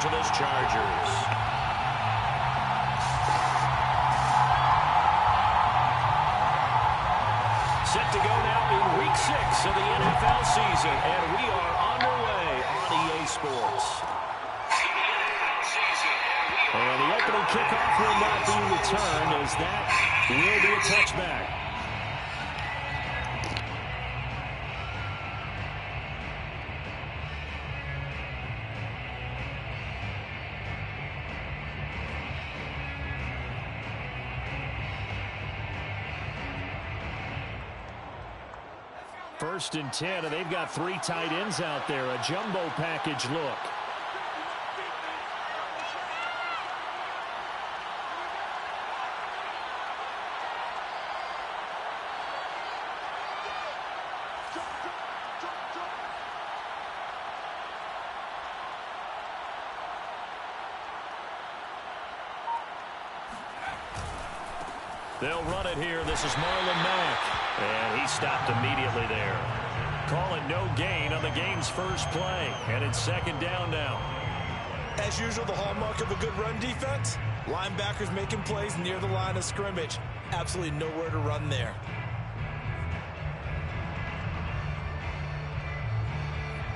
Angeles Chargers. Set to go now in Week 6 of the NFL season, and we are underway on EA Sports. And the opening kickoff will not be returned, as that will be a touchback. First and 10, and they've got 3 tight ends out there. A jumbo package look. They'll run it here. This is Marlon Mack. And he stopped immediately there. Call it no gain on the game's first play. And it's second down now. As usual, the hallmark of a good run defense, linebackers making plays near the line of scrimmage. Absolutely nowhere to run there.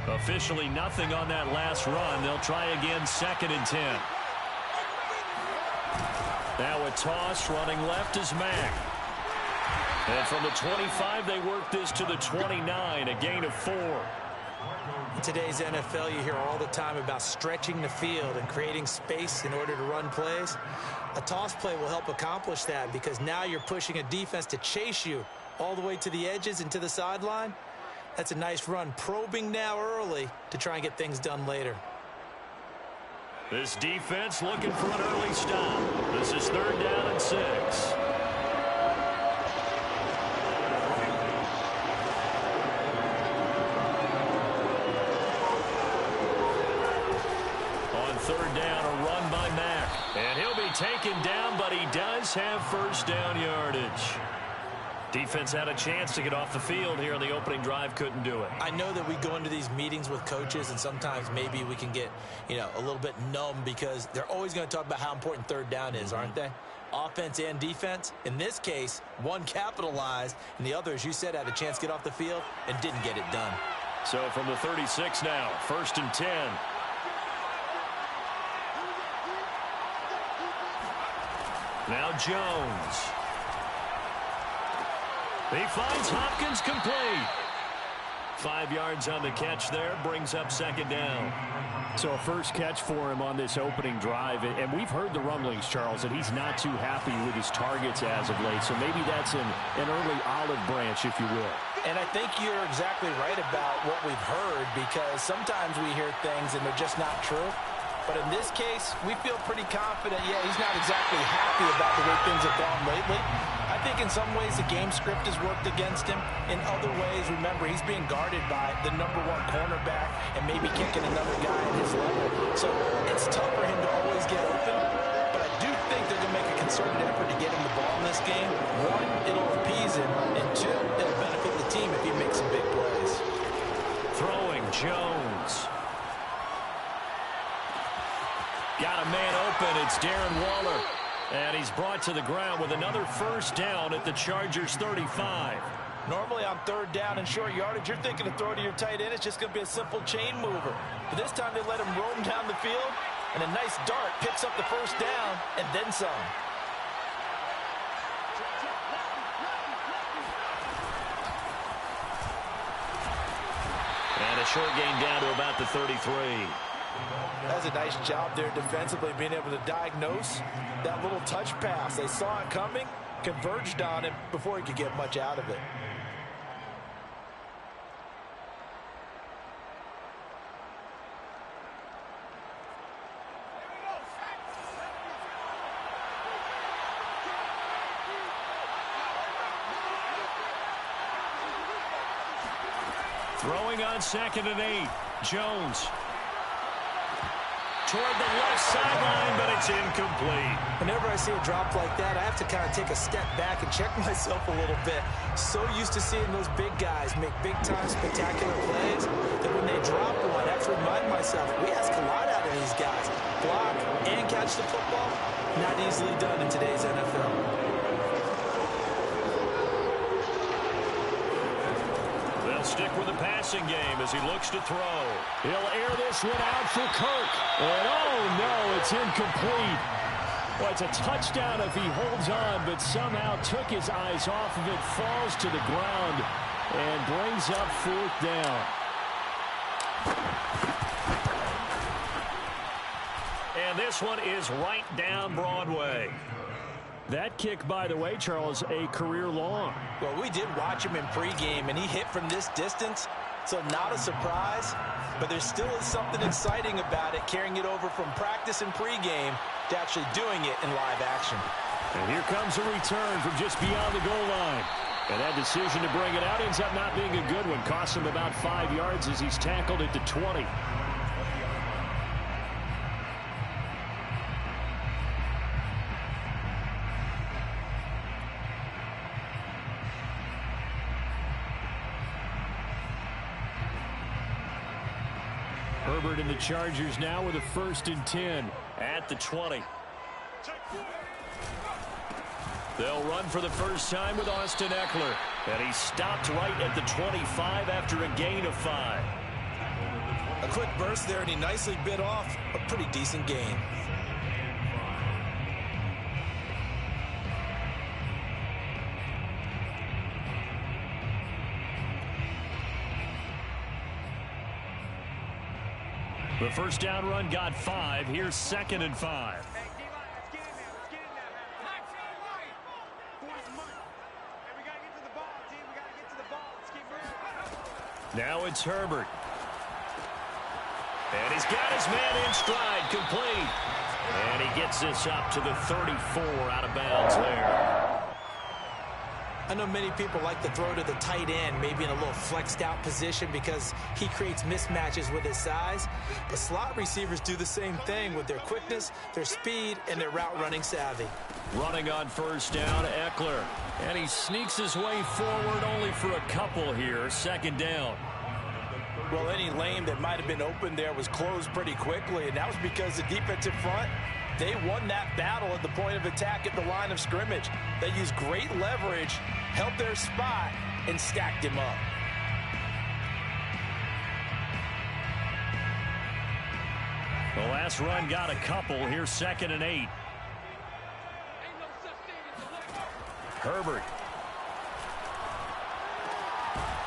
Officially nothing on that last run. They'll try again, second and 10. Now a toss, running left is Mack. And from the 25, they work this to the 29, a gain of 4. In today's NFL, you hear all the time about stretching the field and creating space in order to run plays. A toss play will help accomplish that, because now you're pushing a defense to chase you all the way to the edges and to the sideline. That's a nice run, probing now early to try and get things done later. This defense looking for an early stop. This is third down and 6. On third down, a run by Mack. And he'll be taken down, but he does have first down yardage. Defense had a chance to get off the field here on the opening drive, couldn't do it. I know that we go into these meetings with coaches, and sometimes maybe we can get, a little bit numb, because they're always going to talk about how important third down is, aren't they? Offense and defense. In this case, one capitalized, and the other, as you said, had a chance to get off the field and didn't get it done. So from the 36 now, first and 10. Now Jones. He finds Hopkins complete. 5 yards on the catch there, brings up second down. So a first catch for him on this opening drive. And we've heard the rumblings, Charles, that he's not too happy with his targets as of late. So maybe that's an early olive branch, if you will. And I think you're exactly right about what we've heard, because sometimes we hear things and they're just not true. But in this case, we feel pretty confident. Yeah, he's not exactly happy about the way things have gone lately. I think in some ways the game script has worked against him. In other ways, remember, he's being guarded by the #1 cornerback and maybe kicking another guy at his level. So it's tough for him to always get open. But I do think they're going to make a concerted effort to get him the ball in this game. 1, it'll appease him. And 2, it'll benefit the team if he makes some big plays. Throwing Jones. Got a man open. It's Darren Waller. And he's brought to the ground with another first down at the Chargers' 35. Normally on third down and short yardage, you're thinking to throw to your tight end. It's just going to be a simple chain mover. But this time they let him roam down the field, and a nice dart picks up the first down and then some. And a short gain down to about the 33. That's a nice job there defensively, being able to diagnose that little touch pass. They saw it coming, converged on it before he could get much out of it. Throwing on 2nd and 8, Jones. toward the left sideline, but it's incomplete. Whenever I see a drop like that, I have to kind of take a step back and check myself a little bit. So used to seeing those big guys make big-time spectacular plays that when they drop one, I have to remind myself, we ask a lot out of these guys. Block and catch the football, not easily done in today's NFL. They'll stick with the passing game as he looks to throw. He'll air this one out for Kirk. And oh no, it's incomplete. Well, it's a touchdown if he holds on, but somehow took his eyes off of it, falls to the ground, and brings up 4th down. And this one is right down Broadway. That kick, by the way, Charles, a career long. Well, we did watch him in pregame, and he hit from this distance, so not a surprise. But there still is something exciting about it, carrying it over from practice and pregame to actually doing it in live action. And here comes a return from just beyond the goal line. And that decision to bring it out ends up not being a good one. Costs him about 5 yards as he's tackled at the 20. Herbert and the Chargers now with a 1st and 10 at the 20. They'll run for the first time with Austin Eckler. And he stopped right at the 25 after a gain of 5. A quick burst there, and he nicely bit off a pretty decent gain. The first down run got 5. Here's 2nd and 5. Now it's Herbert. And he's got his man in stride, complete. And he gets this up to the 34 out of bounds there. I know many people like to throw to the tight end, maybe in a little flexed out position because he creates mismatches with his size. But slot receivers do the same thing with their quickness, their speed, and their route running savvy. Running on first down, Eckler. And he sneaks his way forward only for a couple here. 2nd down. Well, any lane that might have been open there was closed pretty quickly, and that was because the defensive front, they won that battle at the point of attack at the line of scrimmage. They used great leverage, held their spot, and stacked him up. The last run got a couple. Here's 2nd and 8. Herbert.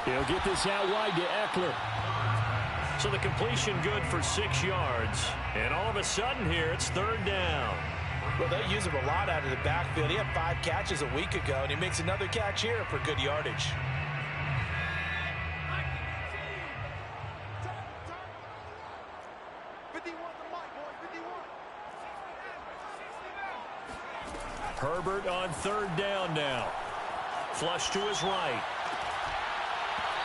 He'll get this out wide to Eckler. So the completion good for 6 yards. And all of a sudden here, it's 3rd down. Well, they use him a lot out of the backfield. He had 5 catches a week ago, and he makes another catch here for good yardage. Herbert on 3rd down now. Flush to his right.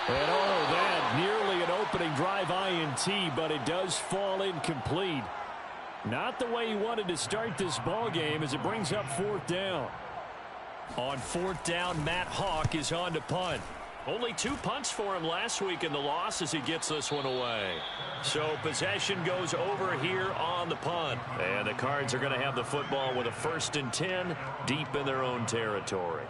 And oh, that nearly an opening drive INT, but it does fall incomplete. Not the way he wanted to start this ball game as it brings up 4th down. On 4th down, Matt Hawk is on to punt. Only 2 punts for him last week in the loss as he gets this one away. So possession goes over here on the punt. And the Cards are going to have the football with a 1st and 10 deep in their own territory.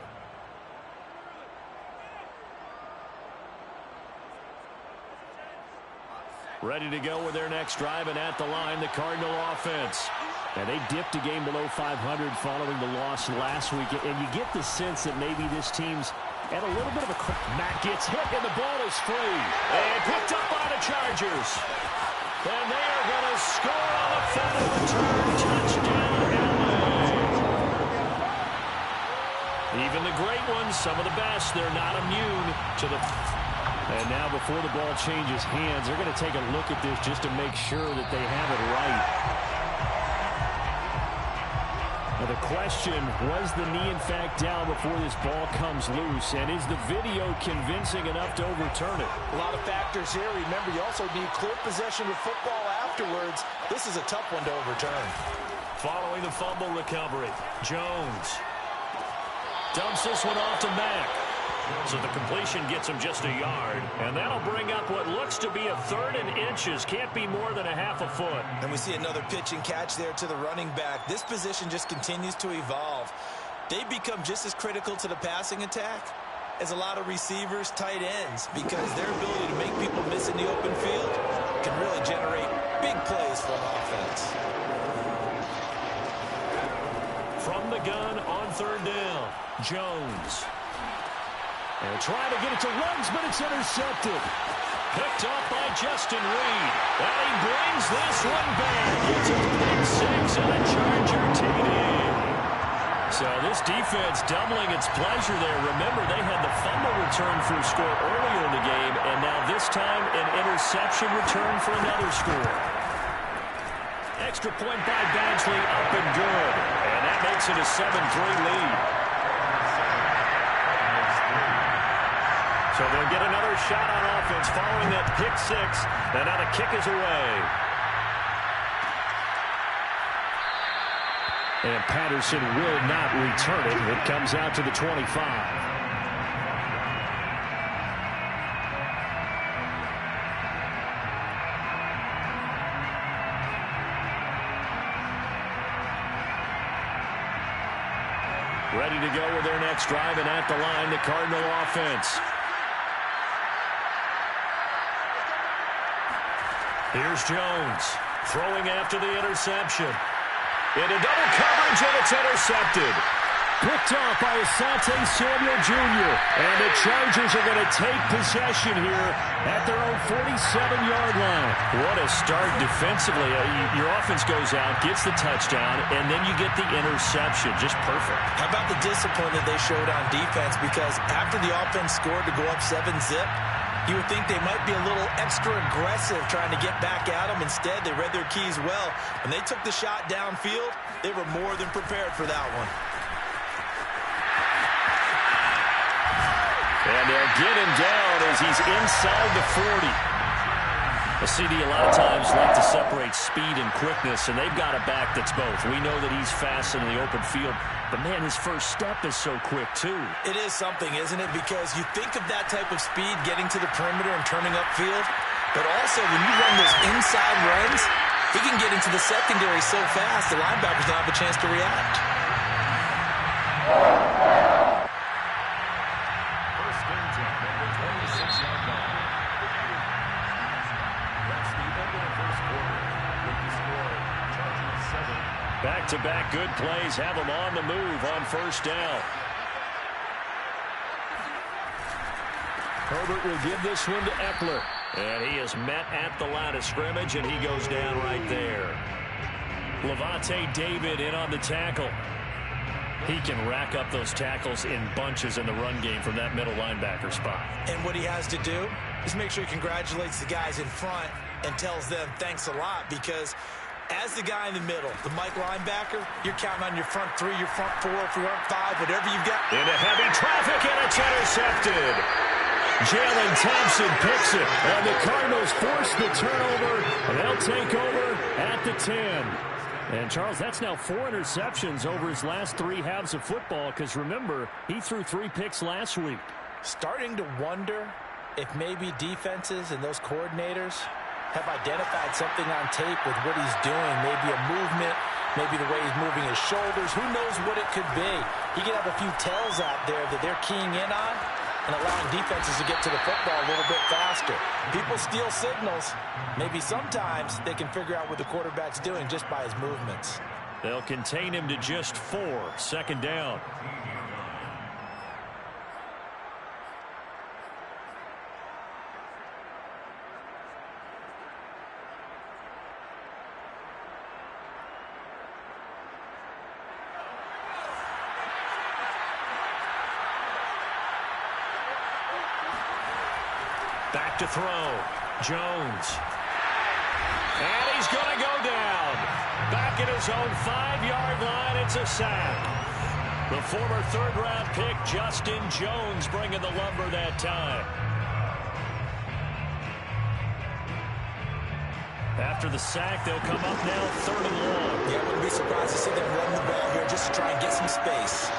Ready to go with their next drive, and at the line, the Cardinal offense. And they dipped a game below 500 following the loss last week. And you get the sense that maybe this team's at a little bit of a... Matt gets hit, and the ball is free. And picked up by the Chargers. And they are going to score on the fumble return. Touchdown, LA. Even the great ones, some of the best, they're not immune to the... And now before the ball changes hands, they're going to take a look at this just to make sure that they have it right. Now the question, was the knee in fact down before this ball comes loose? And is the video convincing enough to overturn it? A lot of factors here. Remember, you also need clear possession of football afterwards, this is a tough one to overturn. Following the fumble recovery, Jones dumps this one off to Mack. So the completion gets him just a yard, and that'll bring up what looks to be a 3rd and inches. Can't be more than a half a foot. And we see another pitch and catch there to the running back. This position just continues to evolve. They become just as critical to the passing attack as a lot of receivers, tight ends, because their ability to make people miss in the open field can really generate big plays for an offense. From the gun on 3rd down, Jones. And trying to get it to Ruggs, but it's intercepted. Picked off by Justin Reed. And he brings this one back. It's a pick 6 and a Charger TD. So this defense doubling its pleasure there. Remember, they had the fumble return for a score earlier in the game, and now this time an interception return for another score. Extra point by Badgley, up and good. And that makes it a 7-3 lead. So they'll get another shot on offense following that pick 6, and now the kick is away. And Patterson will not return it. It comes out to the 25. Ready to go with their next drive, and at the line, the Cardinal offense. Here's Jones throwing after the interception. Into double coverage, and it's intercepted. Picked off by Asante Samuel Jr. And the Chargers are going to take possession here at their own 47-yard line. What a start defensively. Your offense goes out, gets the touchdown, and then you get the interception. Just perfect. How about the discipline that they showed on defense? Because after the offense scored to go up 7-zip, you would think they might be a little extra aggressive trying to get back at them. Instead, they read their keys well. When they took the shot downfield, they were more than prepared for that one. And they'll get him down as he's inside the 40. The CD a lot of times like to separate speed and quickness, and they've got a back that's both. We know that he's fast in the open field, but, man, his first step is so quick, too. It is something, isn't it? Because you think of that type of speed getting to the perimeter and turning upfield, but also when you run those inside runs, he can get into the secondary so fast the linebackers don't have a chance to react. First and 10, number 26-yard line. That's the end of the first quarter. With the score, Chargers 7. Back-to-back good plays have them on the move on first down. Herbert will give this one to Eckler. And he is met at the line of scrimmage, and he goes down right there. Levante David in on the tackle. He can rack up those tackles in bunches in the run game from that middle linebacker spot. And what he has to do is make sure he congratulates the guys in front and tells them thanks a lot, because as the guy in the middle, the Mike linebacker, you're counting on your front 3, your front 4, front 5, whatever you've got. Into heavy traffic, and it's intercepted. Jalen Thompson picks it, and the Cardinals force the turnover. They'll take over at the 10. And, Charles, that's now 4 interceptions over his last 3 halves of football, because, remember, he threw 3 picks last week. Starting to wonder if maybe defenses and those coordinators have identified something on tape with what he's doing. Maybe a movement, maybe the way he's moving his shoulders. Who knows what it could be? He could have a few tells out there that they're keying in on and allowing defenses to get to the football a little bit faster. People steal signals. Maybe sometimes they can figure out what the quarterback's doing just by his movements. They'll contain him to just 4. Second down. Back to throw. Jones. And he's going to go down. Back at his own 5-yard line. It's a sack. The former third-round pick, Justin Jones, bringing the lumber that time. After the sack, they'll come up now 3rd and long. Yeah, I wouldn't be surprised to see them run the ball here just to try and get some space.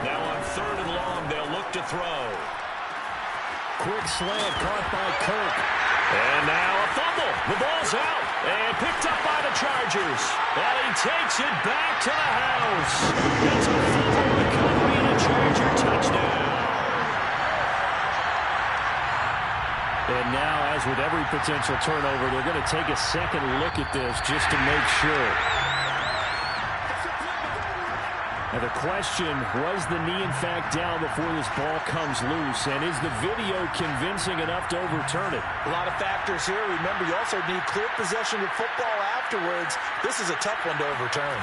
Now on 3rd and long, they'll look to throw. Quick slant caught by Kirk. And now a fumble. The ball's out and picked up by the Chargers. And he takes it back to the house. It's a fumble recovery and a Charger touchdown. And now, as with every potential turnover, they're going to take a second look at this just to make sure. Now the question, was the knee in fact down before this ball comes loose? And is the video convincing enough to overturn it? A lot of factors here. Remember, you also need clear possession of football afterwards. This is a tough one to overturn.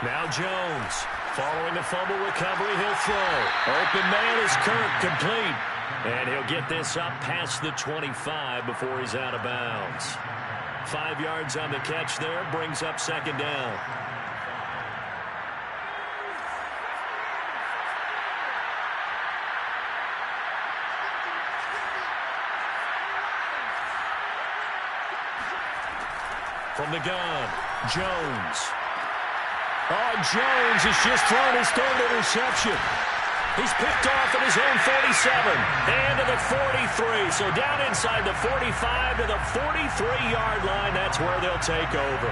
Now Jones, following the fumble recovery, he'll throw. Open man is Kirk, complete. And he'll get this up past the 25 before he's out of bounds. 5 yards on the catch there, brings up 2nd down. From the gun, Jones. Oh, Jones has just thrown his 3rd interception. He's picked off at his own 47 and to the 43. So down inside the 45 to the 43-yard line. That's where they'll take over.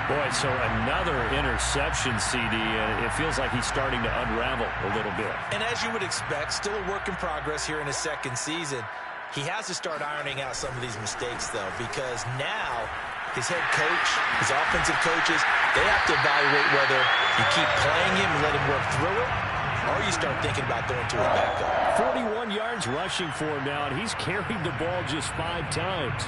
Boy, so another interception, CD, and it feels like he's starting to unravel a little bit. And as you would expect, still a work in progress here in his 2nd season. He has to start ironing out some of these mistakes, though, because now his head coach, his offensive coaches, they have to evaluate whether you keep playing him and let him work through it, or you start thinking about going to a backup. 41 yards rushing for him now, and he's carried the ball just 5 times.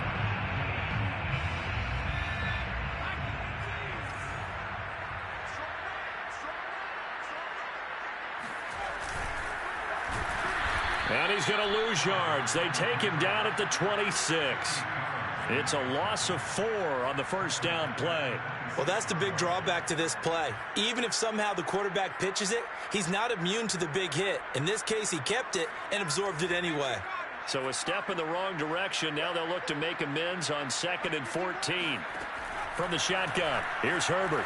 And he's going to lose yards. They take him down at the 26. It's a loss of 4 on the 1st down play. Well, that's the big drawback to this play. Even if somehow the quarterback pitches it, he's not immune to the big hit. In this case, he kept it and absorbed it anyway. So a step in the wrong direction. Now they'll look to make amends on 2nd and 14. From the shotgun, here's Herbert.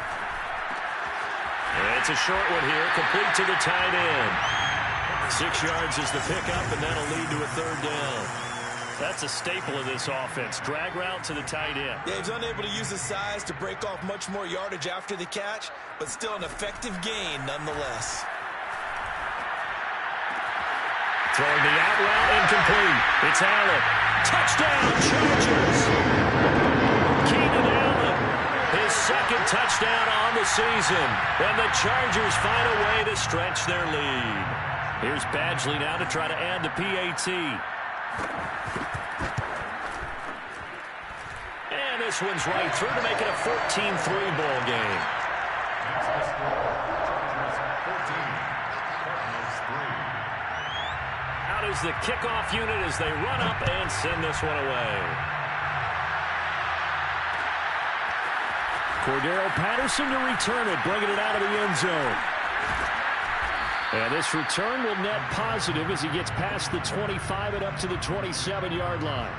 It's a short one here, complete to the tight end. 6 yards is the pickup, and that'll lead to a 3rd down. That's a staple of this offense. Drag route to the tight end. Yeah, he's unable to use his size to break off much more yardage after the catch, but still an effective gain nonetheless. Throwing the out route incomplete. It's Allen. Touchdown, Chargers. Keenan Allen, his 2nd touchdown on the season. And the Chargers find a way to stretch their lead. Here's Badgley now to try to add the PAT. And this one's right through to make it a 14-3 ball game. Out is the kickoff unit as they run up and send this one away. Cordero Patterson to return it, bringing it out of the end zone. And this return will net positive as he gets past the 25 and up to the 27-yard line.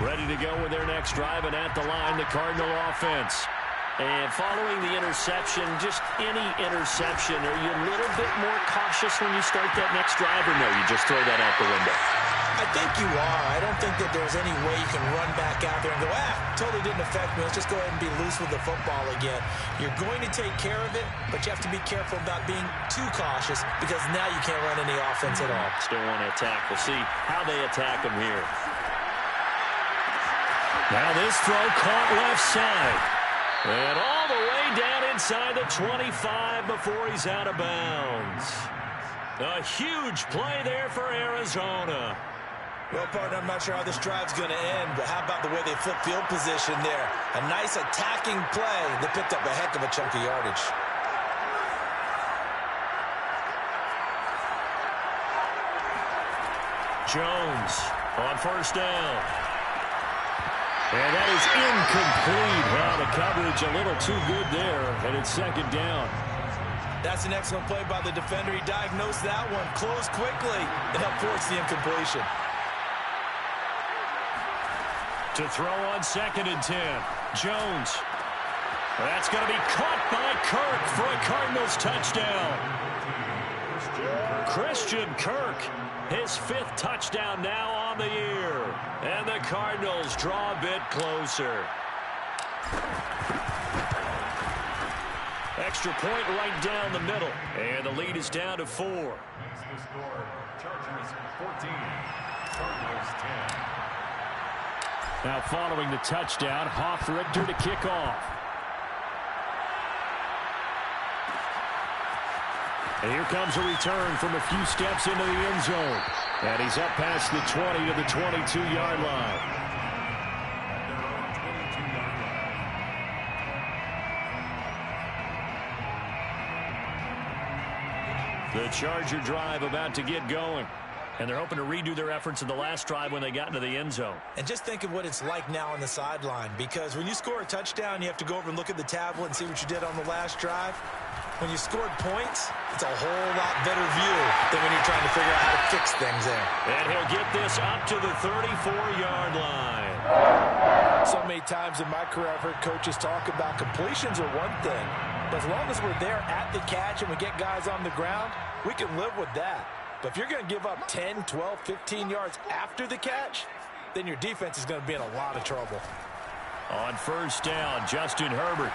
Ready to go with their next drive, and at the line, the Cardinal offense. And following the interception, just any interception, are you a little bit more cautious when you start that next drive, or no, you just throw that out the window? I think you are. I don't think that there's any way you can run back out there and go, totally didn't affect me. Let's just go ahead and be loose with the football again. You're going to take care of it, but you have to be careful about being too cautious because now you can't run any offense at all. Still want to attack. We'll see how they attack them here. Now this throw caught left side. And all the way down inside the 25 before he's out of bounds. A huge play there for Arizona. Well, partner, I'm not sure how this drive's going to end, but how about the way they flip field position there? A nice attacking play that picked up a heck of a chunk of yardage. Jones on first down. And that is incomplete. Well, the coverage a little too good there, and it's second down. That's an excellent play by the defender. He diagnosed that one, closed quickly, and helped force the incompletion. To throw on 2nd and 10. Jones. That's going to be caught by Kirk for a Cardinals touchdown. Christian Kirk, his 5th touchdown now on the year. And the Cardinals draw a bit closer. Extra point right down the middle. And the lead is down to 4. The score, Chargers 14, Cardinals 10. Now following the touchdown, Hoff-Richter to kick off. And here comes a return from a few steps into the end zone. And he's up past the 20 to the 22-yard line. The Charger drive about to get going. And they're hoping to redo their efforts in the last drive when they got into the end zone. And just think of what it's like now on the sideline, because when you score a touchdown, you have to go over and look at the tablet and see what you did on the last drive. When you scored points, it's a whole lot better view than when you're trying to figure out how to fix things there. And he'll get this up to the 34-yard line. So many times in my career, I've heard coaches talk about completions are one thing, but as long as we're there at the catch and we get guys on the ground, we can live with that. But if you're going to give up 10, 12, 15 yards after the catch, then your defense is going to be in a lot of trouble. On first down, Justin Herbert.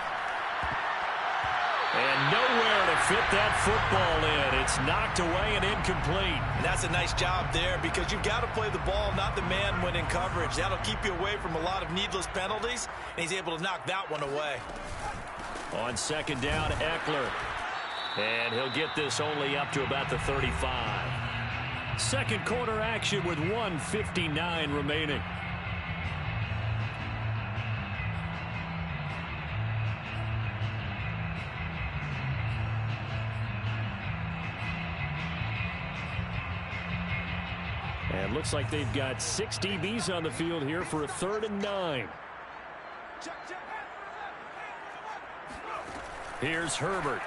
And nowhere to fit that football in. It's knocked away and incomplete. And that's a nice job there, because you've got to play the ball, not the man when in coverage. That'll keep you away from a lot of needless penalties, and he's able to knock that one away. On 2nd down, Eckler. And he'll get this only up to about the 35. Second quarter action with 1:59 remaining. And looks like they've got 6 DBs on the field here for a 3rd and 9. Here's Herbert.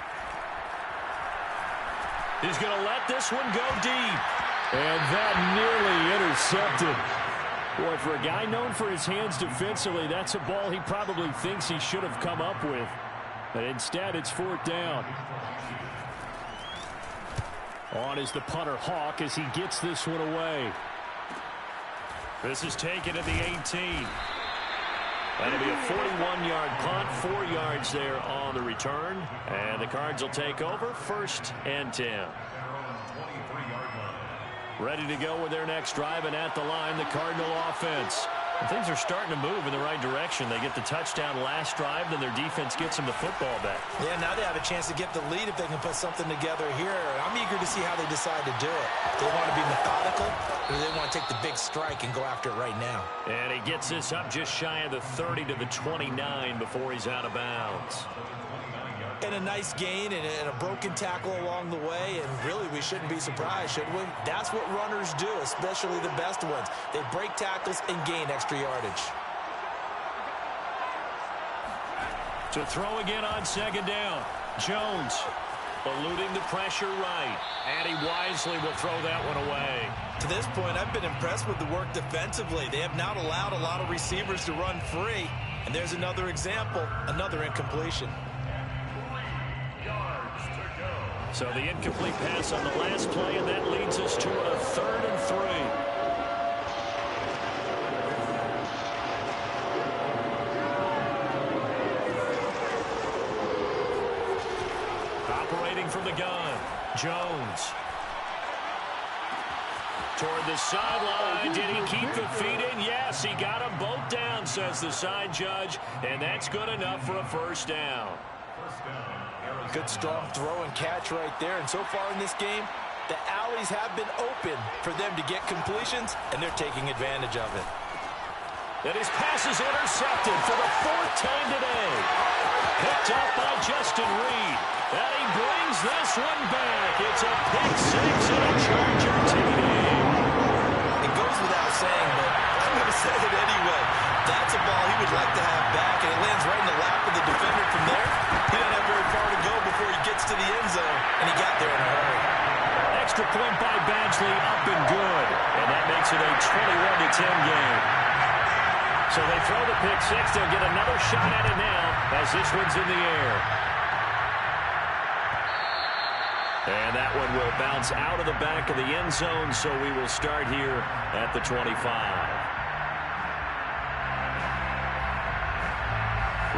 He's going to let this one go deep. And that nearly intercepted. Boy, for a guy known for his hands defensively, that's a ball he probably thinks he should have come up with. But instead, it's 4th down. On is the punter, Hawk, as he gets this one away. This is taken at the 18. That'll be a 41-yard punt, 4 yards there on the return. And the Cards will take over, 1st and 10. Ready to go with their next drive, and at the line, the Cardinal offense. And things are starting to move in the right direction. They get the touchdown last drive, then their defense gets them the football back. Yeah, now they have a chance to get the lead if they can put something together here. I'm eager to see how they decide to do it. Do they want to be methodical, or do they want to take the big strike and go after it right now? And he gets this up just shy of the 30 to the 29 before he's out of bounds. And a nice gain and a broken tackle along the way, and really we shouldn't be surprised, should we? That's what runners do, especially the best ones. They break tackles and gain extra yardage. To throw again on 2nd down. Jones eluding the pressure right, and he wisely will throw that one away. To this point, I've been impressed with the work defensively. They have not allowed a lot of receivers to run free, and there's another example, another incompletion. So the incomplete pass on the last play, and that leads us to a 3rd and 3. Operating from the gun, Jones. Toward the sideline. Did he keep the feet in? Yes, he got them both down, says the side judge, and that's good enough for a 1st down. Good strong throw and catch right there. And so far in this game, The alleys have been open for them to get completions, and they're taking advantage of it. And his pass is intercepted for the 4th time today. Picked up by Justin Reed. And he brings this one back. It's a pick six and a Charger TD. It goes without saying, but I'm going to say it anyway. That's a ball he would like to have back, and it lands right in the lap of the defender from there. He doesn't have very far to go before he gets to the end zone, and he got there in a hurry. Extra point by Badgley, up and good. And that makes it a 21-10 game. So they throw the pick six. They'll get another shot at it now as this one's in the air. And that one will bounce out of the back of the end zone, so we will start here at the 25.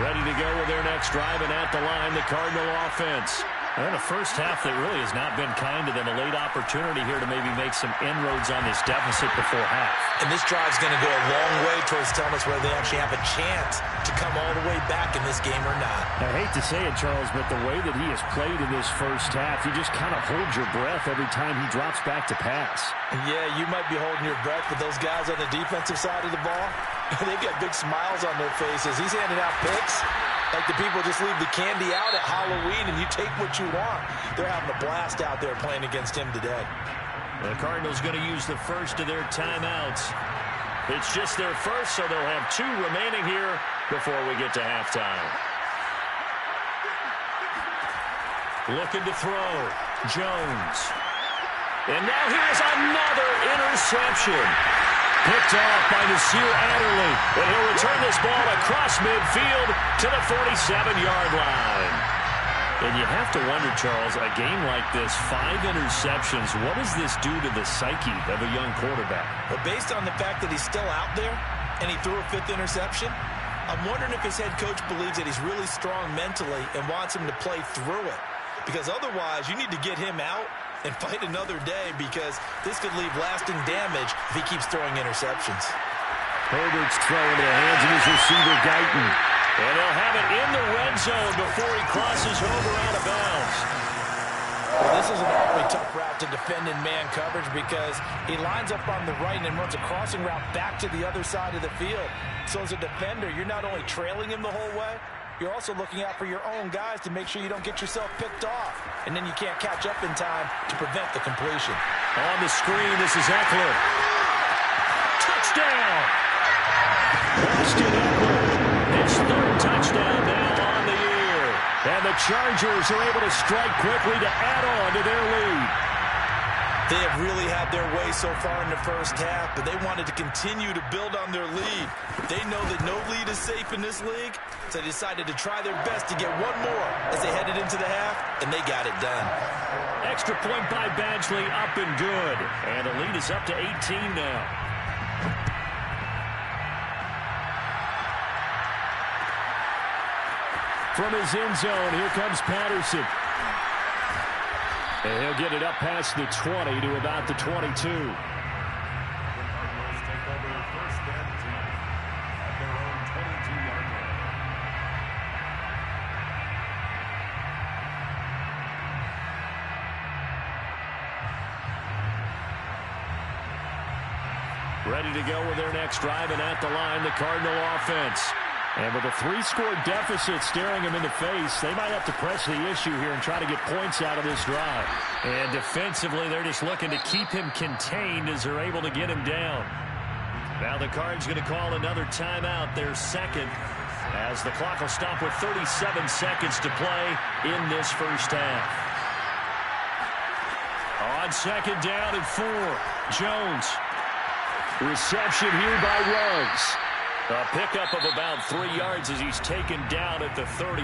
Ready to go with their next drive, and at the line, the Cardinal offense. And a first half that really has not been kind to them. A late opportunity here to maybe make some inroads on this deficit before half. And this drive's going to go a long way towards telling us whether they actually have a chance to come all the way back in this game or not. I hate to say it, Charles, but the way that he has played in this first half, you just kind of hold your breath every time he drops back to pass. Yeah, you might be holding your breath, but those guys on the defensive side of the ball, they've got big smiles on their faces. He's handing out picks like the people just leave the candy out at Halloween and you take what you want. They're having a blast out there playing against him today. The Cardinals going to use the first of their timeouts. It's just their first, so they'll have 2 remaining here before we get to halftime. Looking to throw. Jones. And now here's another interception. Picked off by Nasir Adderley. And he'll return this ball across midfield to the 47-yard line. And you have to wonder, Charles, a game like this, 5 interceptions, what does this do to the psyche of a young quarterback? Well, based on the fact that he's still out there and he threw a 5th interception, I'm wondering if his head coach believes that he's really strong mentally and wants him to play through it. Because otherwise, you need to get him out and fight another day, because this could leave lasting damage if he keeps throwing interceptions. Herbert's throw into the hands of his receiver, Guyton. And he'll have it in the red zone before he crosses over out of bounds. Well, this is an awfully tough route to defend in man coverage, because he lines up on the right and then runs a crossing route back to the other side of the field. So as a defender, you're not only trailing him the whole way, you're also looking out for your own guys to make sure you don't get yourself picked off. And then you can't catch up in time to prevent the completion. On the screen, this is Eckler. Touchdown! Austin Eckler. His 3rd touchdown now on the year. And the Chargers are able to strike quickly to add on to their lead. They have really had their way so far in the first half, but they wanted to continue to build on their lead. They know that no lead is safe in this league, so they decided to try their best to get one more as they headed into the half, and they got it done. Extra point by Badgley, up and good. And the lead is up to 18 now. From his end zone, here comes Patterson. And he'll get it up past the 20 to about the 22. The Cardinals take over first and 10 at their own 22-yard line. Ready to go with their next drive, and at the line, the Cardinal offense. And with a 3-score deficit staring them in the face, they might have to press the issue here and try to get points out of this drive. And defensively, they're just looking to keep him contained as they're able to get him down. Now the Cards going to call another timeout, their second, as the clock will stop with 37 seconds to play in this first half. On second down and 4, Jones. Reception here by Ruggs. A pickup of about 3 yards as he's taken down at the 31.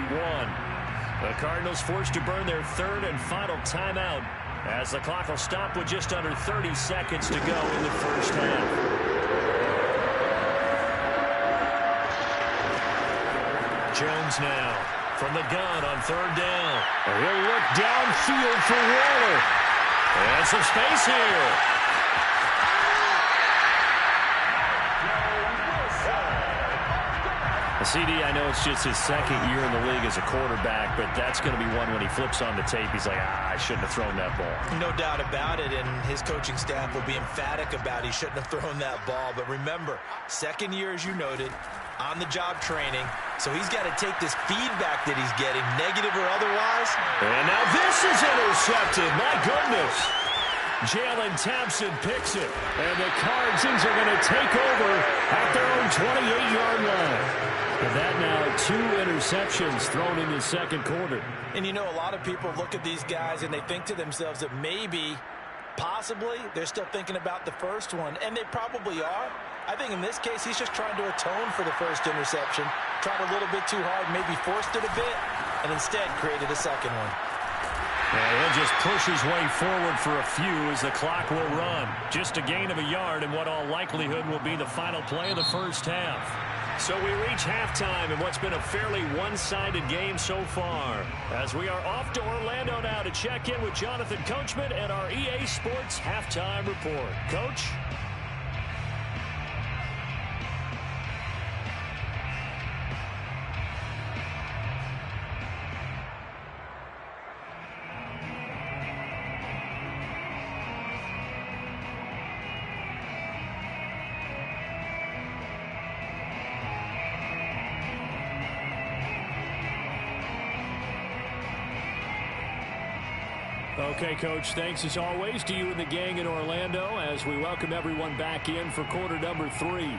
The Cardinals forced to burn their 3rd and final timeout as the clock will stop with just under 30 seconds to go in the first half. Jones now from the gun on 3rd down. He'll look downfield for Waller. And some space here. CD, I know it's just his second year in the league as a quarterback, but that's going to be one when he flips on the tape. He's like, I shouldn't have thrown that ball. No doubt about it, and his coaching staff will be emphatic about he shouldn't have thrown that ball. But remember, second year, as you noted, on-the-job training, so he's got to take this feedback that he's getting, negative or otherwise. And now this is intercepted. My goodness. Jalen Thompson picks it, and the Cardinals are going to take over at their own 28-yard line. And that now 2 interceptions thrown in the second quarter. And you know, a lot of people look at these guys and they think to themselves that maybe, possibly, they're still thinking about the first one, and they probably are. I think in this case, he's just trying to atone for the first interception, tried a little bit too hard, maybe forced it a bit, and instead created a second one. And he'll just push his way forward for a few as the clock will run. Just a gain of a yard in what all likelihood will be the final play of the first half. So we reach halftime in what's been a fairly one-sided game so far. As we are off to Orlando now to check in with Jonathan Coachman and our EA Sports Halftime Report. Coach? Okay, Coach, thanks as always to you and the gang in Orlando as we welcome everyone back in for quarter number 3.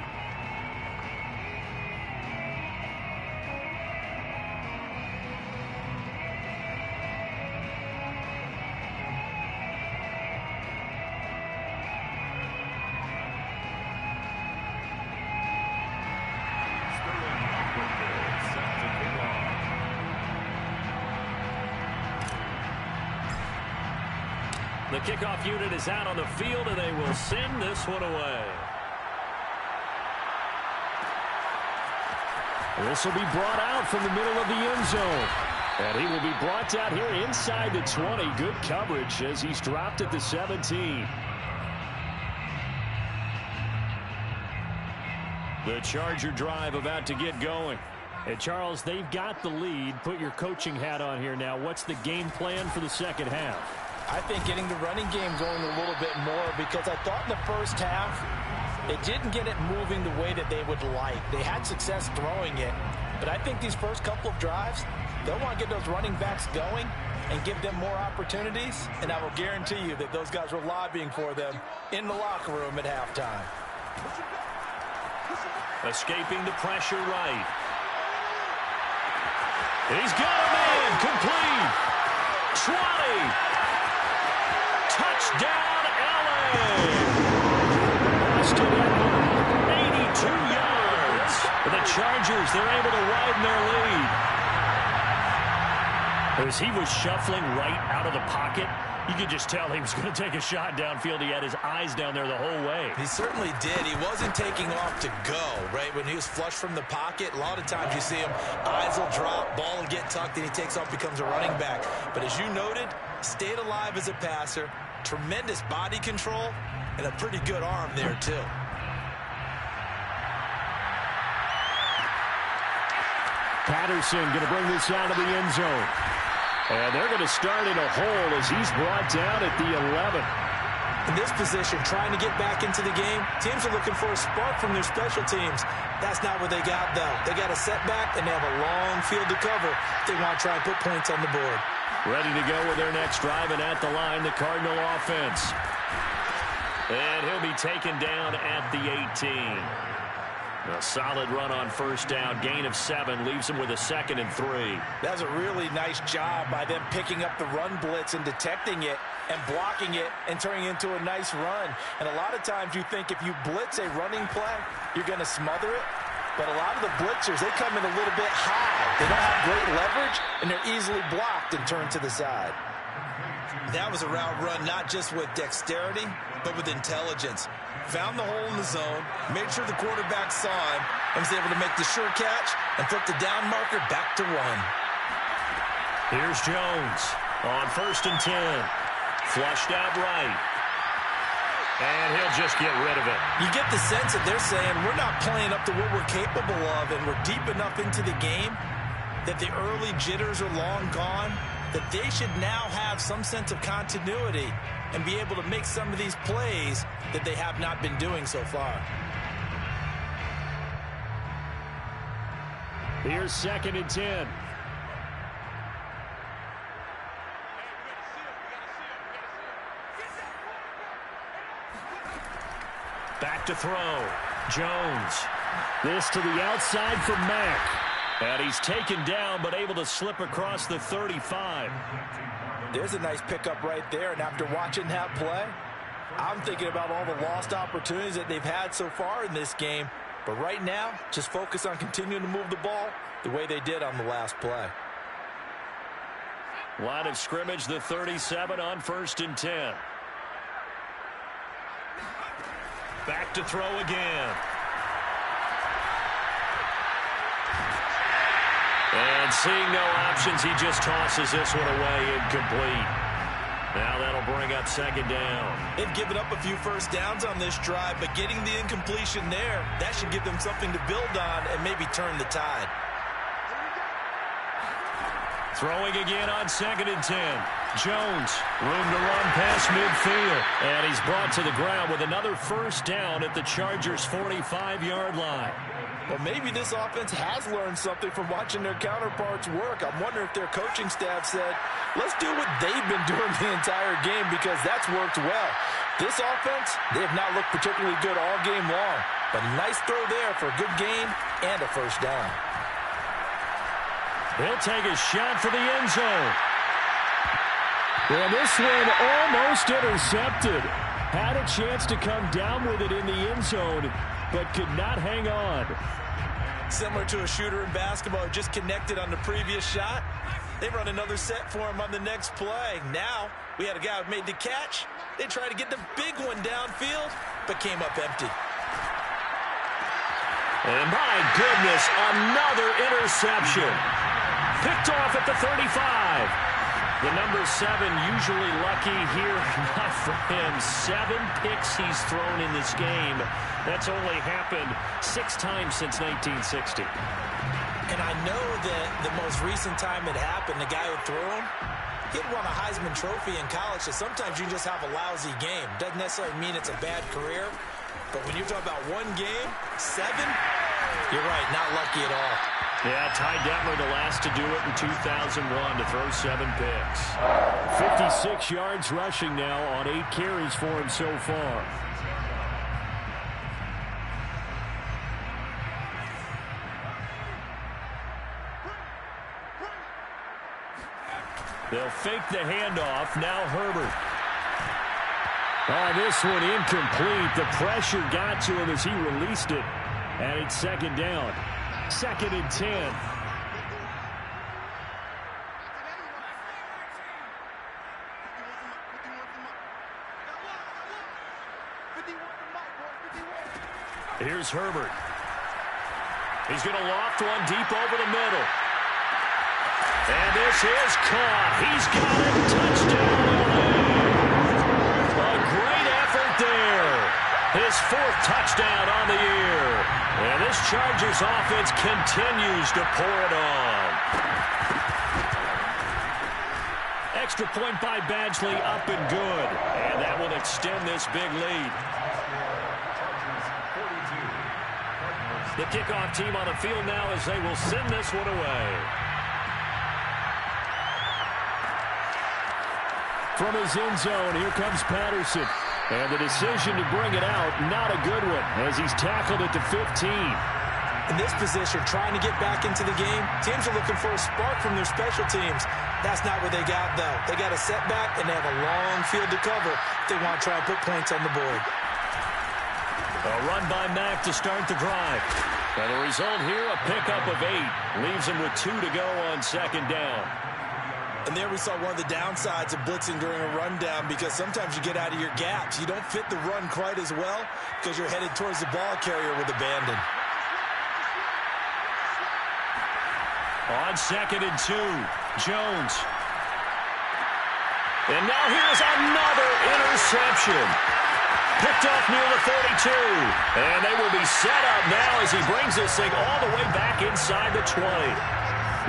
The kickoff unit is out on the field, and they will send this one away. This will be brought out from the middle of the end zone. And he will be brought down here inside the 20. Good coverage as he's dropped at the 17. The Charger drive about to get going. And, Charles, they've got the lead. Put your coaching hat on here now. What's the game plan for the second half? I think getting the running game going a little bit more, because I thought in the first half they didn't get it moving the way that they would like. They had success throwing it, but I think these first couple of drives, they'll want to get those running backs going and give them more opportunities, and I will guarantee you that those guys were lobbying for them in the locker room at halftime. Escaping the pressure right. He's got a man complete. 20. Touchdown, LA! Lost it at 82 yards. The Chargers, they're able to widen their lead. As he was shuffling right out of the pocket, you could just tell he was going to take a shot downfield. He had his eyes down there the whole way. He certainly did. He wasn't taking off to go, right? When he was flush from the pocket, a lot of times you see him, eyes will drop, ball will get tucked, and he takes off, becomes a running back. But as you noted, stayed alive as a passer, tremendous body control, and a pretty good arm there, too. Patterson going to bring this out of the end zone. And they're going to start in a hole as he's brought down at the 11. In this position, trying to get back into the game, teams are looking for a spark from their special teams. That's not what they got, though. They got a setback, and they have a long field to cover if they want to try and put points on the board. Ready to go with their next drive, and at the line, the Cardinal offense. And he'll be taken down at the 18. A solid run on first down. Gain of 7 leaves him with a 2nd and 3. That's a really nice job by them picking up the run blitz and detecting it and blocking it and turning it into a nice run. And a lot of times you think if you blitz a running play, you're going to smother it. But a lot of the blitzers, they come in a little bit high. They don't have great leverage, and they're easily blocked and turned to the side. That was a route run not just with dexterity, but with intelligence. Found the hole in the zone, made sure the quarterback saw him, and was able to make the sure catch and flip the down marker back to 1. Here's Jones on 1st and 10. Flushed out right. And he'll just get rid of it. You get the sense that they're saying we're not playing up to what we're capable of, and we're deep enough into the game that the early jitters are long gone, that they should now have some sense of continuity and be able to make some of these plays that they have not been doing so far. Here's 2nd and 10. Back to throw. Jones. This to the outside for Mack. And he's taken down, but able to slip across the 35. There's a nice pickup right there, and after watching that play, I'm thinking about all the lost opportunities that they've had so far in this game. But right now, just focus on continuing to move the ball the way they did on the last play. Line of scrimmage, the 37 on 1st and 10. Back to throw again. And seeing no options, he just tosses this one away, incomplete. Now that'll bring up 2nd down. They've given up a few first downs on this drive, but getting the incompletion there, that should give them something to build on and maybe turn the tide. Throwing again on 2nd and 10. Jones, room to run past midfield. And he's brought to the ground with another first down at the Chargers' 45-yard line. Well, maybe this offense has learned something from watching their counterparts work. I'm wondering if their coaching staff said, let's do what they've been doing the entire game, because that's worked well. This offense, they have not looked particularly good all game long. But nice throw there for a good gain and a first down. He'll take a shot for the end zone. Well, this one almost intercepted. Had a chance to come down with it in the end zone, but could not hang on. Similar to a shooter in basketball who just connected on the previous shot. They run another set for him on the next play. Now, we had a guy who made the catch. They tried to get the big one downfield, but came up empty. And my goodness, another interception. Picked off at the 35. The number 7 usually lucky here. Not for him. 7 picks he's thrown in this game. That's only happened 6 times since 1960. And I know that the most recent time it happened, the guy who threw him, he'd won a Heisman Trophy in college, so sometimes you just have a lousy game. Doesn't necessarily mean it's a bad career, but when you're talking about one game, 7, you're right, not lucky at all. Yeah, Ty Detmer, the last to do it in 2001 to throw 7 picks. 56 yards rushing now on 8 carries for him so far. They'll fake the handoff. Now Herbert. Oh, this one incomplete. The pressure got to him as he released it. And it's 2nd down. 2nd and 10. Here's Herbert. He's going to loft one deep over the middle. And this is caught. He's got it. Touchdown. A great effort there. His 4th touchdown on the year. And this Chargers offense continues to pour it on. Extra point by Badgley, up and good. And that will extend this big lead. The kickoff team on the field now as they will send this one away. From his end zone, here comes Patterson. And the decision to bring it out, not a good one, as he's tackled at the 15. In this position, trying to get back into the game, teams are looking for a spark from their special teams. That's not what they got, though. They got a setback, and they have a long field to cover if they want to try and put points on the board. A run by Mack to start the drive. And the result here, a pickup of 8. Leaves him with 2 to go on 2nd down. And there we saw one of the downsides of blitzing during a rundown, because sometimes you get out of your gaps. You don't fit the run quite as well because you're headed towards the ball carrier with abandon. On 2nd and 2, Jones. And now here's another interception. Picked off near the 32. And they will be set up now as he brings this thing all the way back inside the 20.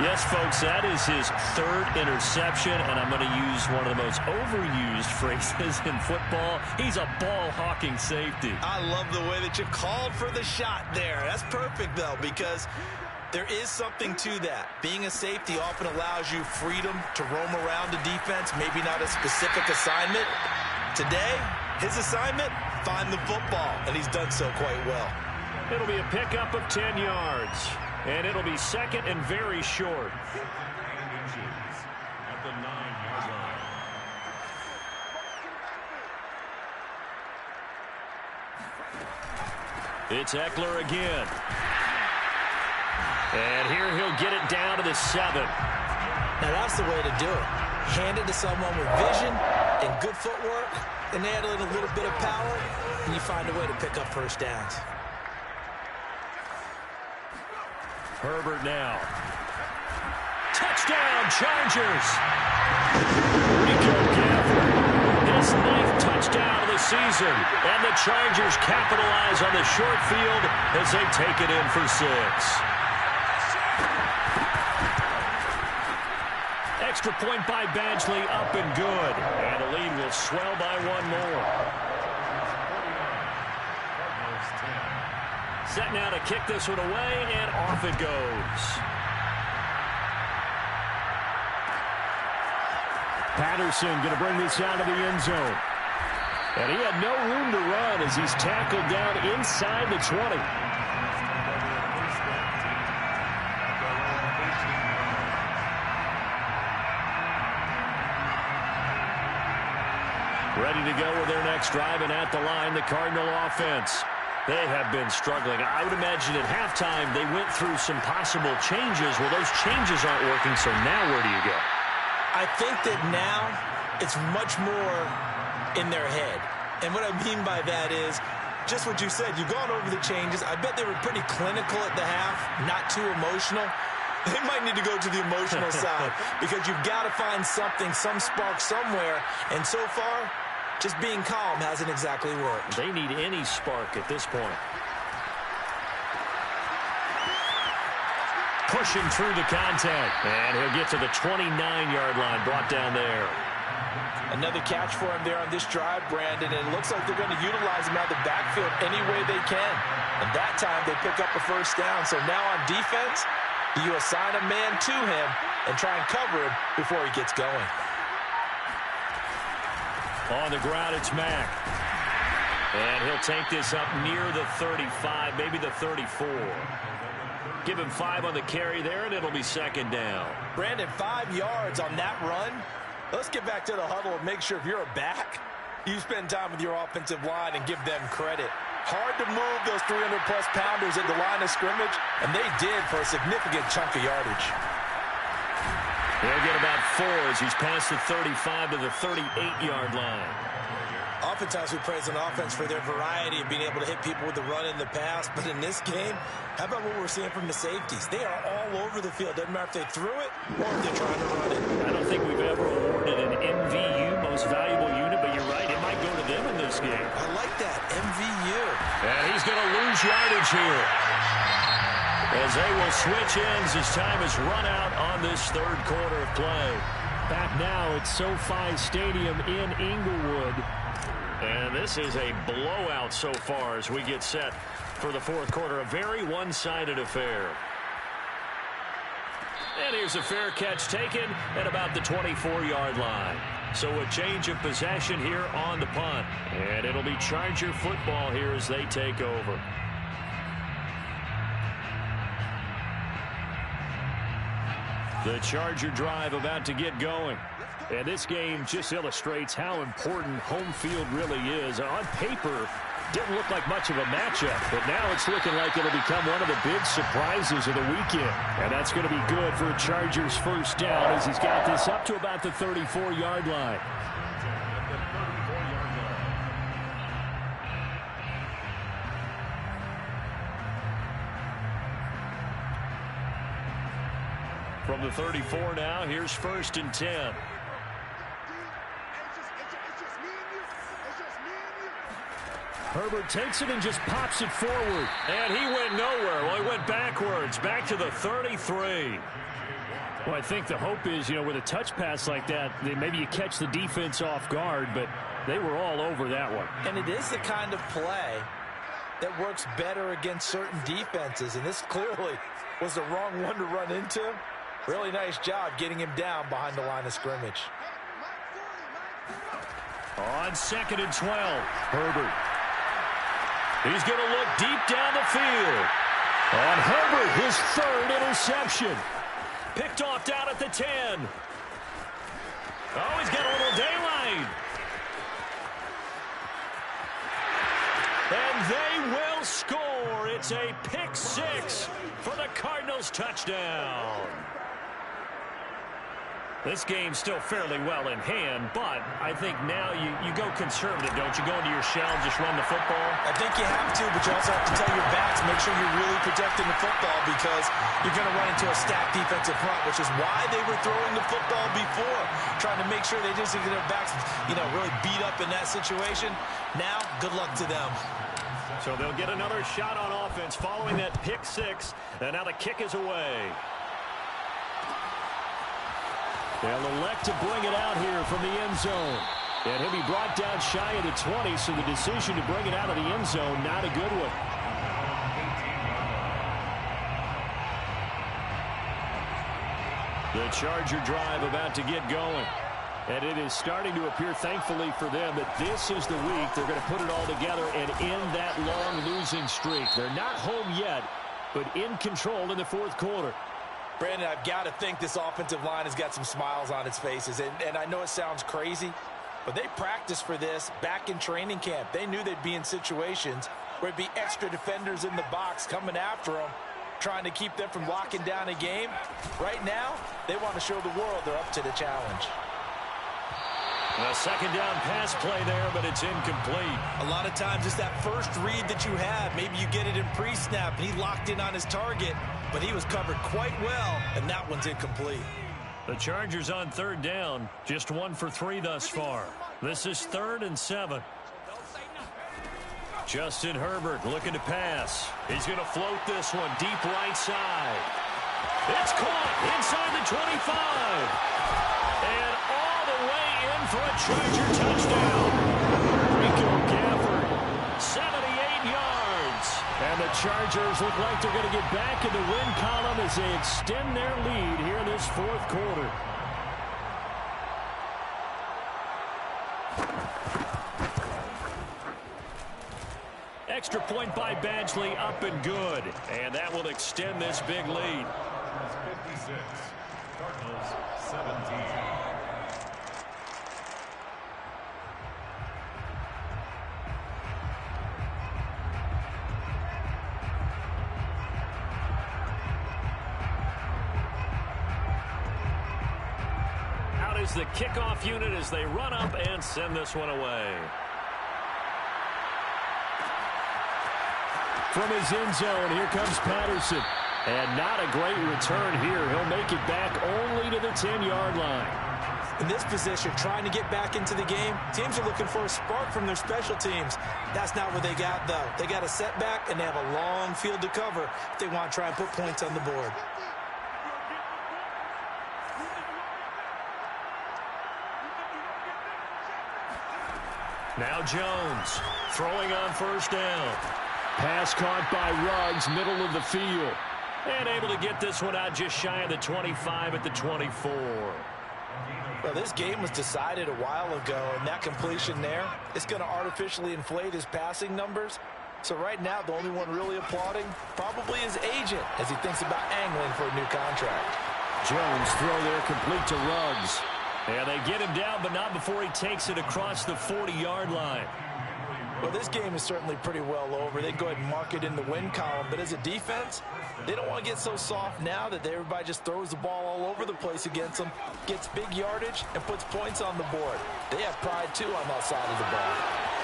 Yes, folks, that is his third interception, and I'm going to use one of the most overused phrases in football. He's a ball-hawking safety. I love the way that you called for the shot there. That's perfect, though, because there is something to that. Being a safety often allows you freedom to roam around the defense, maybe not a specific assignment. Today, his assignment, find the football, and he's done so quite well. It'll be a pickup of 10 yards. And it'll be second and very short. At the 9-yard line. It's Eckler again. And here he'll get it down to the 7. Now that's the way to do it. Hand it to someone with vision and good footwork, and add in a little bit of power, and you find a way to pick up first downs. Herbert now. Touchdown, Chargers. Rico Gafford, his 9th touchdown of the season. And the Chargers capitalize on the short field as they take it in for 6. Extra point by Badgley, up and good. And the lead will swell by 1 more. Set now to kick this one away, and off it goes. Patterson going to bring this out of the end zone. And he had no room to run as he's tackled down inside the 20. Ready to go with their next drive, and at the line, the Cardinal offense. They have been struggling. I would imagine at halftime they went through some possible changes. Well, those changes aren't working, so now where do you go? I think that now it's much more in their head. And what I mean by that is just what you said. You've gone over the changes. I bet they were pretty clinical at the half, not too emotional. They might need to go to the emotional side because you've got to find something, some spark somewhere. And so far, just being calm hasn't exactly worked. They need any spark at this point. Pushing through the contact. And he'll get to the 29-yard line, brought down there. Another catch for him there on this drive, Brandon. And it looks like they're going to utilize him out of the backfield any way they can. And that time they pick up a first down. So now on defense, you assign a man to him and try and cover him before he gets going. On the ground, it's Mack. And he'll take this up near the 35, maybe the 34. Give him 5 on the carry there, and it'll be second down. Brandon, 5 yards on that run. Let's get back to the huddle and make sure if you're a back, you spend time with your offensive line and give them credit. Hard to move those 300-plus pounders at the line of scrimmage, and they did for a significant chunk of yardage. He'll get about 4 as he's past the 35 to the 38-yard line. Oftentimes we praise an offense for their variety of being able to hit people with the run in the pass. But in this game, how about what we're seeing from the safeties? They are all over the field. Doesn't matter if they threw it or if they're trying to run it. I don't think we've ever awarded an MVU, most valuable unit, but you're right, it might go to them in this game. I like that, MVU. And he's going to lose yardage here, as they will switch ends as time is run out on this third quarter of play. Back now at SoFi Stadium in Inglewood. And this is a blowout so far as we get set for the fourth quarter. A very one-sided affair. And here's a fair catch taken at about the 24-yard line. So a change of possession here on the punt. And it'll be Charger football here as they take over. The Charger drive about to get going. And this game just illustrates how important home field really is. On paper, didn't look like much of a matchup, but now it's looking like it'll become one of the big surprises of the weekend. And that's going to be good for a Chargers first down as he's got this up to about the 34-yard line. From the 34 now, here's 1st and 10. Herbert takes it and just pops it forward. And he went nowhere. Well, he went backwards, back to the 33. Well, I think the hope is, with a touch pass like that, maybe you catch the defense off guard, but they were all over that one. And it is the kind of play that works better against certain defenses, and this clearly was the wrong one to run into. Really nice job getting him down behind the line of scrimmage. On 2nd and 12, Herbert. He's going to look deep down the field. On Herbert, his 3rd interception. Picked off down at the 10. Oh, he's got a little daylight. And they will score. It's a pick 6 for the Cardinals touchdown. This game's still fairly well in hand, but I think now you go conservative, don't you? Go into your shell and just run the football? I think you have to, but you also have to tell your backs, make sure you're really protecting the football because you're going to run into a stacked defensive front, which is why they were throwing the football before, trying to make sure they just get their backs, really beat up in that situation. Now, good luck to them. So they'll get another shot on offense following that pick 6, and now the kick is away. They'll elect to bring it out here from the end zone. And he'll be brought down shy of the 20, so the decision to bring it out of the end zone, not a good one. The Charger drive about to get going. And it is starting to appear, thankfully for them, that this is the week they're going to put it all together and end that long losing streak. They're not home yet, but in control in the 4th quarter. Brandon, I've got to think this offensive line has got some smiles on its faces. And I know it sounds crazy, but they practiced for this back in training camp. They knew they'd be in situations where it'd be extra defenders in the box coming after them, trying to keep them from locking down a game. Right now, they want to show the world they're up to the challenge. A 2nd down pass play there, but it's incomplete. A lot of times it's that first read that you have. Maybe you get it in pre-snap, and he locked in on his target, but he was covered quite well, and that one's incomplete. The Chargers on 3rd down, just 1 for 3 thus far. This is 3rd and 7. Justin Herbert looking to pass. He's going to float this one deep right side. It's caught inside the 25. And all the way in for a Charger touchdown. Rico Gafford, 78 yards. And the Chargers look like they're going to get back in the win column as they extend their lead here in this 4th quarter. Extra point by Badgley, up and good. And that will extend this big lead. 56, Cardinals 17. Out is the kickoff unit as they run up and send this one away. From his end zone, here comes Patterson. And not a great return here. He'll make it back only to the 10-yard line. In this position, trying to get back into the game, teams are looking for a spark from their special teams. That's not what they got, though. They got a setback, and they have a long field to cover if they want to try and put points on the board. Now Jones throwing on 1st down. Pass caught by Ruggs, middle of the field. And able to get this one out just shy of the 25 at the 24. Well, this game was decided a while ago, and that completion there, it's going to artificially inflate his passing numbers. So right now, the only one really applauding probably his agent as he thinks about angling for a new contract. Jones throw there complete to Ruggs. And they get him down, but not before he takes it across the 40-yard line. Well, this game is certainly pretty well over. They go ahead and mark it in the win column. But as a defense, they don't want to get so soft now that everybody just throws the ball all over the place against them, gets big yardage, and puts points on the board. They have pride, too, on that side of the ball.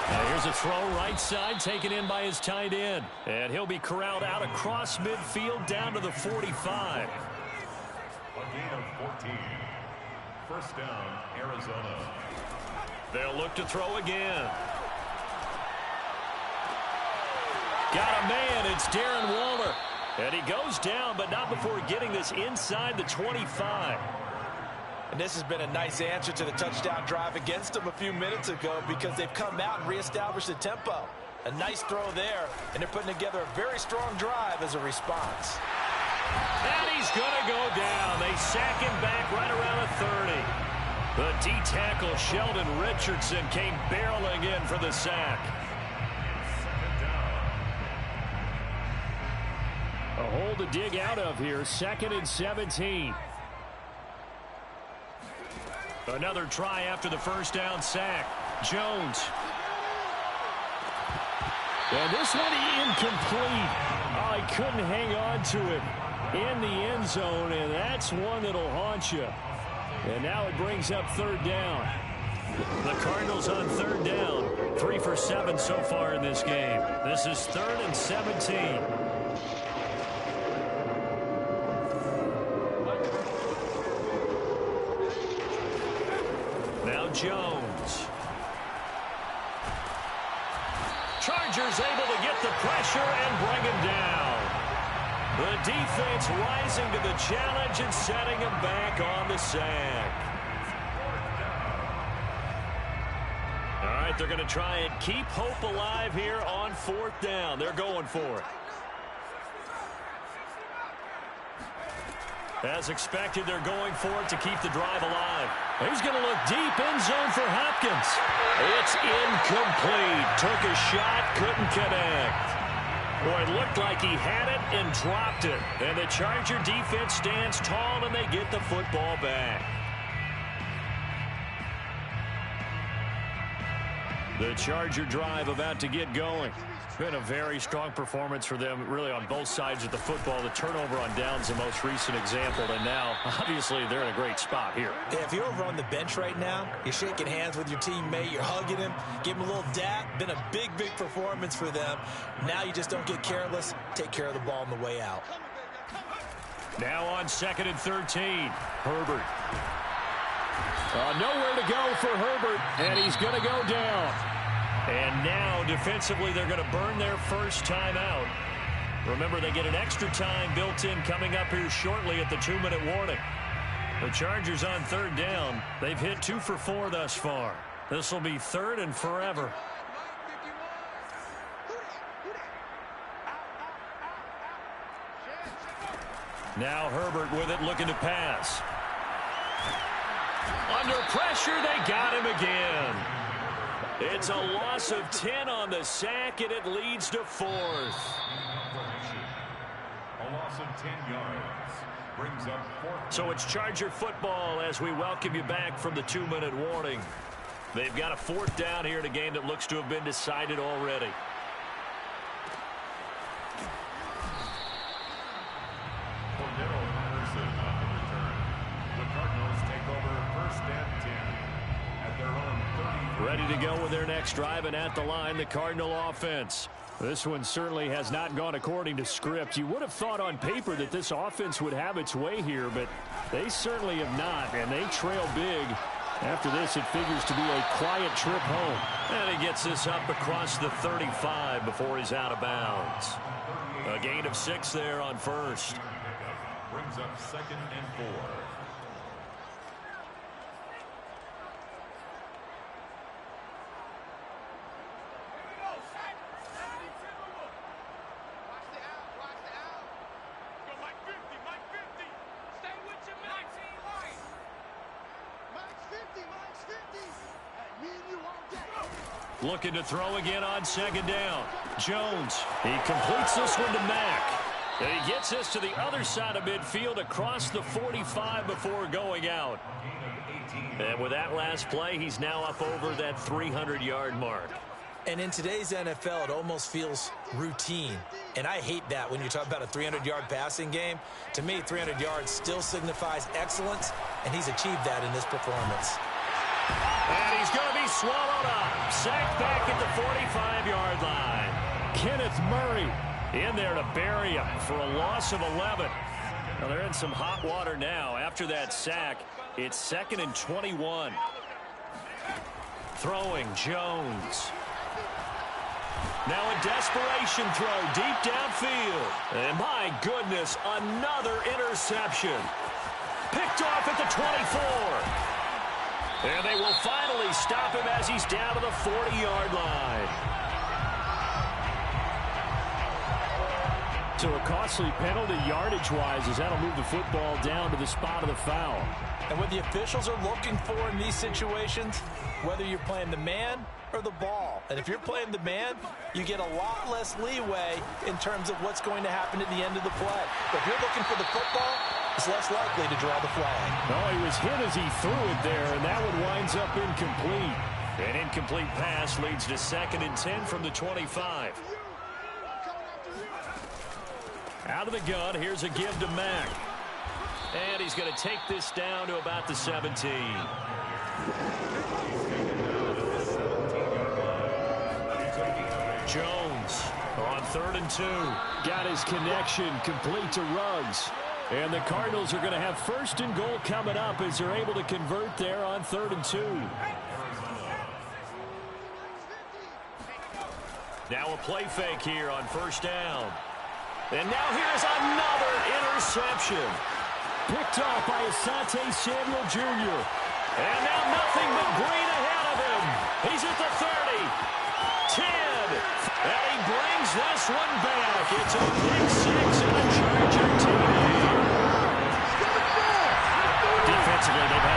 Now here's a throw right side, taken in by his tight end. And he'll be corralled out across midfield down to the 45. A gain of 14. 1st down, Arizona. They'll look to throw again. Got a man. It's Darren Waller. And he goes down, but not before getting this inside the 25. And this has been a nice answer to the touchdown drive against them a few minutes ago because they've come out and reestablished the tempo. A nice throw there, and they're putting together a very strong drive as a response. And he's going to go down. They sack him back right around the 30. The D-tackle, Sheldon Richardson, came barreling in for the sack. A hole to dig out of here, 2nd and 17. Another try after the first down sack. Jones. And this one incomplete. Oh, he couldn't hang on to it in the end zone, and that's one that'll haunt you. And now it brings up 3rd down. The Cardinals on 3rd down. 3 for 7 so far in this game. This is 3rd and 17. Now Jones. Chargers able to get the pressure and bring him down. The defense rising to the challenge and setting him back on the sack. All right, they're going to try and keep hope alive here on 4th down. They're going for it. As expected, they're going for it to keep the drive alive. He's going to look deep end zone for Hopkins. It's incomplete. Took a shot, couldn't connect. Boy, it looked like he had it and dropped it. And the Charger defense stands tall and they get the football back. The Charger drive about to get going. Been a very strong performance for them, really, on both sides of the football. The turnover on downs, the most recent example, and now, obviously, they're in a great spot here. Yeah, if you're over on the bench right now, you're shaking hands with your teammate, you're hugging him, give him a little dap. Been a big, big performance for them. Now you just don't get careless. Take care of the ball on the way out. Now on 2nd and 13, Herbert. Nowhere to go for Herbert, and he's going to go down. And now, defensively, they're going to burn their first timeout. Remember, they get an extra time built in coming up here shortly at the 2-minute warning. The Chargers on 3rd down. They've hit 2 for 4 thus far. This will be 3rd and forever. Now Herbert with it, looking to pass. Under pressure, they got him again. It's a loss of 10 on the sack, and it leads to 4th. A loss of 10 yards brings up 4th. So it's Charger football as we welcome you back from the 2-minute warning. They've got a 4th down here in a game that looks to have been decided already. Ready to go with their next drive, and at the line, the Cardinal offense. This one certainly has not gone according to script. You would have thought on paper that this offense would have its way here, but they certainly have not, and they trail big. After this, it figures to be a quiet trip home. And he gets this up across the 35 before he's out of bounds. A gain of 6 there on 1st. Brings up 2nd and 4. Looking to throw again on 2nd down. Jones, he completes this one to Mack. And he gets this to the other side of midfield across the 45 before going out. And with that last play, he's now up over that 300-yard mark. And in today's NFL, it almost feels routine. And I hate that when you talk about a 300-yard passing game. To me, 300 yards still signifies excellence, and he's achieved that in this performance. And he's going to be swallowed up. Sacked back at the 45-yard line. Kenneth Murray in there to bury him for a loss of 11. Well, they're in some hot water now. After that sack, it's 2nd and 21. Throwing Jones. Now a desperation throw deep downfield. And my goodness, another interception. Picked off at the 24. And they will finally stop him as he's down to the 40-yard line. So a costly penalty yardage-wise as that'll move the football down to the spot of the foul. And what the officials are looking for in these situations, whether you're playing the man or the ball. And if you're playing the man, you get a lot less leeway in terms of what's going to happen at the end of the play. But if you're looking for the football, it's less likely to draw the flag. No, he was hit as he threw it there, and that one winds up incomplete. An incomplete pass leads to 2nd and 10 from the 25. Out of the gun, here's a give to Mack. And he's going to take this down to about the 17. Jones on 3rd and 2. Got his connection complete to Ruggs. And the Cardinals are going to have 1st and goal coming up as they're able to convert there on 3rd and 2. Now a play fake here on 1st down. And now here's another interception. Picked off by Asante Samuel Jr. And now nothing but green ahead of him. He's at the 30. 10. And he brings this one back. It's a pick 6 and a Charger TD. Defensively, they've had